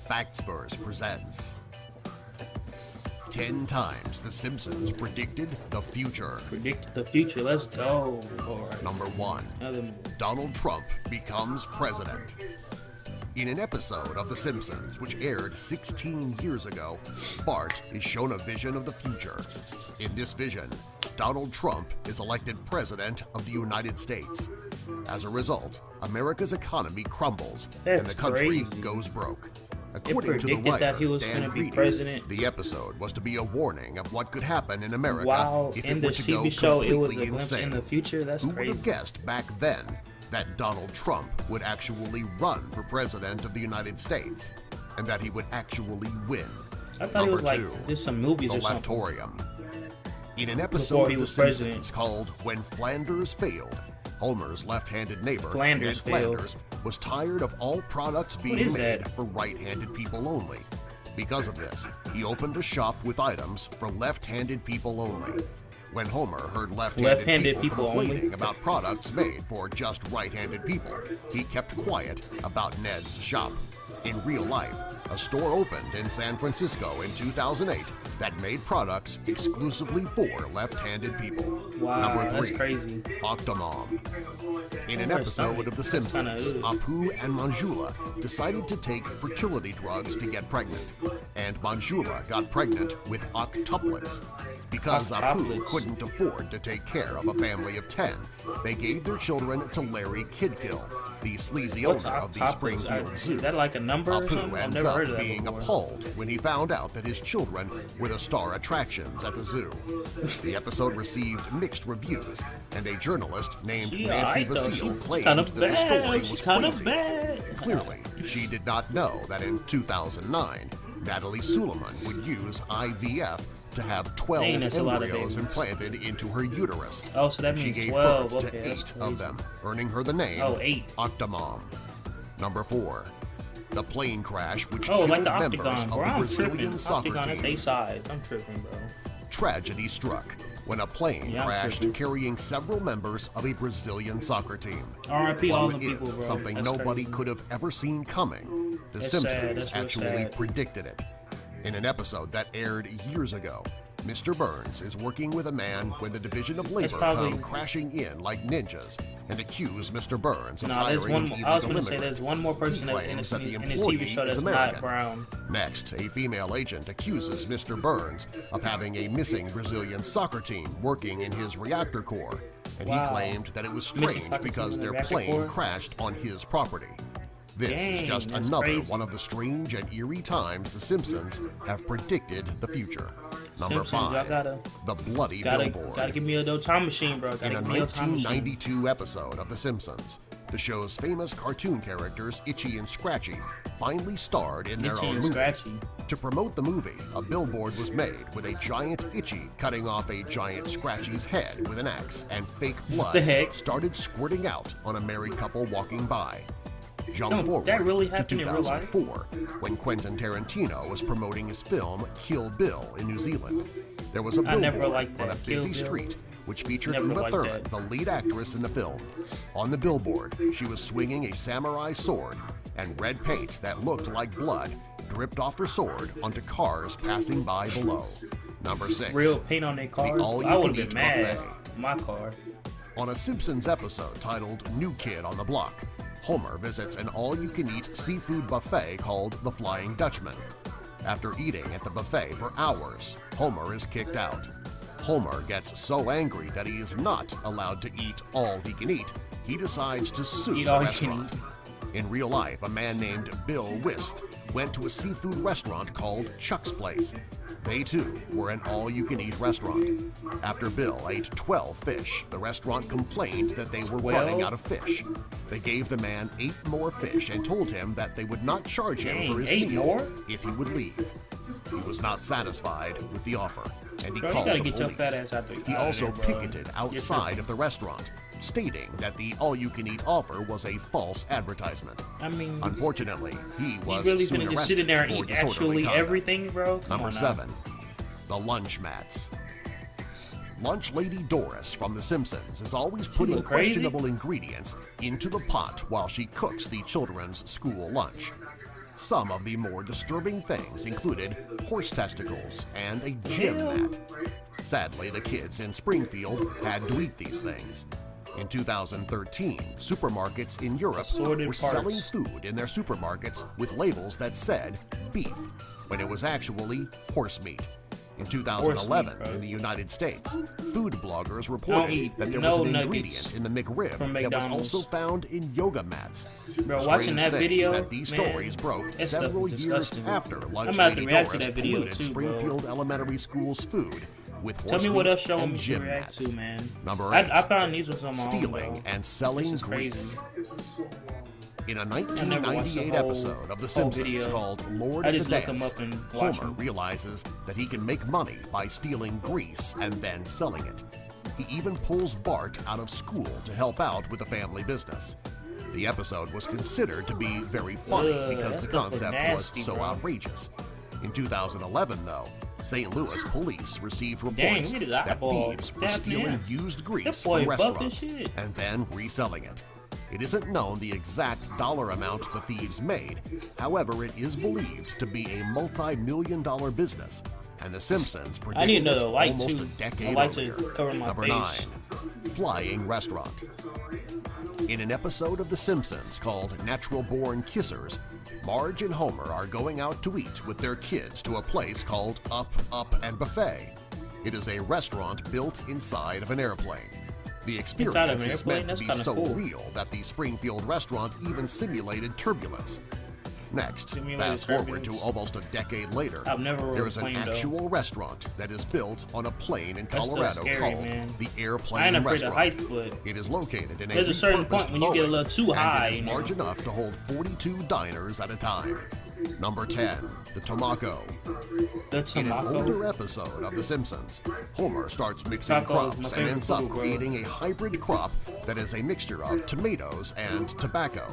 Factspurs presents 10 times The Simpsons predicted the future. Predict the future. Let's go. Number 1. Donald Trump becomes president. In an episode of The Simpsons, which aired 16 years ago, Bart is shown a vision of the future. In this vision, Donald Trump is elected President of the United States. As a result, America's economy crumbles and the country goes broke. According to the writer, Dan Reedy, the episode was to be a warning of what could happen in America if it were to go completely insane. Who would have guessed back then that Donald Trump would actually run for President of the United States and that he would actually win? I thought it was like just some movies or something. The Leftorium. In an episode of The Simpsons called When Flanders Failed, Homer's left-handed neighbor, Ned Flanders, was tired of all products being made for right-handed people only. Because of this, he opened a shop with items for left-handed people only. When Homer heard left-handed people complaining about products made for just right-handed people, he kept quiet about Ned's shop. In real life, a store opened in San Francisco in 2008 that made products exclusively for left-handed people. Wow, Number 3. That's crazy. Octomom. In an episode of The Simpsons, Apu and Manjula decided to take fertility drugs to get pregnant, and Manjula got pregnant with octuplets. Because Apu couldn't afford to take care of a family of 10, they gave their children to Larry Kidkill, the sleazy owner of the Springfield Zoo. Is that like a number or something? Apu ends up being appalled when he found out that his children were the star attractions at the zoo. The episode received mixed reviews, and a journalist named Nancy Vasile claimed that the story was crazy. Clearly, she did not know that in 2009, Natalie Suleiman would use IVF to have 12 embryos implanted into her uterus. Oh, so that means she gave 12. birth to 8 of them, earning her the name Octomom. Number 4. The plane crash which killed members of the Brazilian soccer team. I'm tripping, bro. Tragedy struck when a plane crashed carrying several members of a Brazilian soccer team. R.I.P. all the people, bro. Something nobody could have ever seen coming, The Simpsons actually predicted it. In an episode that aired years ago, Mr. Burns is working with a man when the Division of Labor come crashing in like ninjas and accuse Mr. Burns of hiring an illegal immigrant. There's one more person in this TV show that's not brown. Next, a female agent accuses Mr. Burns of having a missing Brazilian soccer team working in his reactor core, and he claimed that it was strange because their plane crashed on his property. This is just another one of the strange and eerie times The Simpsons have predicted the future. Number 5. The Bloody Billboard. Gotta give me a time machine, bro. In a 1992 episode of The Simpsons, the show's famous cartoon characters Ichi and Scratchy finally starred in their own movie. To promote the movie, a billboard was made with a giant Ichi cutting off a giant Scratchy's head with an axe, and fake blood started squirting out on a married couple walking by. Jump forward to 2004, when Quentin Tarantino was promoting his film Kill Bill in New Zealand. There was a billboard on a busy street which featured Uma Thurman, the lead actress in the film. On the billboard, she was swinging a samurai sword, and red paint that looked like blood dripped off her sword onto cars passing by below. Number 6. Real paint on their cars? The all-you-can-eat buffet. My car. On a Simpsons episode titled New Kid on the Block, Homer visits an all-you-can-eat seafood buffet called the Flying Dutchman. After eating at the buffet for hours, Homer is kicked out. Homer gets so angry that he is not allowed to eat all he can eat, he decides to sue the restaurant. In real life, a man named Bill Whist went to a seafood restaurant called Chuck's Place. They too were an all-you-can-eat restaurant. After Bill ate 12 fish, the restaurant complained that they were running out of fish. They gave the man 8 more fish and told him that they would not charge him for his meal if he would leave. He was not satisfied with the offer, and he called the police. He also picketed outside of the restaurant, stating that the all-you-can-eat offer was a false advertisement. I mean, unfortunately, he was really soon just arrested sit in there and for eat disorderly conduct. Everything, bro. Number 7. The Lunch Mats. Lunch Lady Doris from The Simpsons is always putting questionable ingredients into the pot while she cooks the children's school lunch. Some of the more disturbing things included horse testicles and a gym mat. Sadly, the kids in Springfield had to eat these things. In 2013, supermarkets in Europe were selling food in their supermarkets with labels that said beef, when it was actually horse meat. In 2011, in the United States, food bloggers reported that there was an ingredient in the McRib that was also found in yoga mats. Bro, watching that video, that these stories broke several years after Lunch Lady Doris polluted Springfield Elementary School's food with horse meat and gym mats. Number 8. I found these ones on my stealing and selling grease. In a 1998 episode of The Simpsons called Lord of the Dance, Homer realizes that he can make money by stealing grease and then selling it. He even pulls Bart out of school to help out with the family business. The episode was considered to be very funny because the concept was so outrageous. In 2011, though, St. Louis police received reports that thieves were stealing used grease from restaurants and then reselling it. It isn't known the exact dollar amount the thieves made. However, it is believed to be a multi-million-dollar business, and The Simpsons predicted it almost a decade earlier. Number 9. Flying restaurant. In an episode of The Simpsons called Natural Born Kissers, Marge and Homer are going out to eat with their kids to a place called Up, Up, and Buffet. It is a restaurant built inside of an airplane. The experience is meant to be so real that the Springfield restaurant even simulated turbulence. Next, fast forward to almost a decade later, there is an actual restaurant that is built on a plane in Colorado called the Airplane Restaurant. It is located in a repurposed Boeing, and it is large enough to hold 42 diners at a time. Number 10. The Tomako. In an older episode of The Simpsons, Homer starts mixing crops and ends up creating a hybrid crop that is a mixture of tomatoes and tobacco.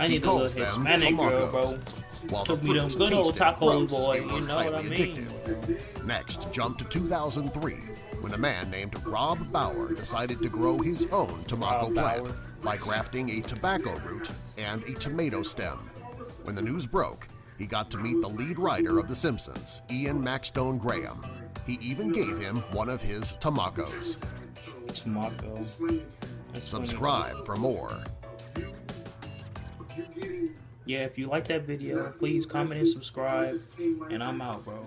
He calls them Tomakos. While the fruit tasted gross, it was highly addictive. Next, jump to 2003, when a man named Rob Bauer decided to grow his own Tomako plant by grafting a tobacco root and a tomato stem. When the news broke, he got to meet the lead writer of The Simpsons, Ian Maxtone Graham. He even gave him one of his Tomakos. Subscribe for more. Yeah, if you like that video, please comment and subscribe. And I'm out, bro.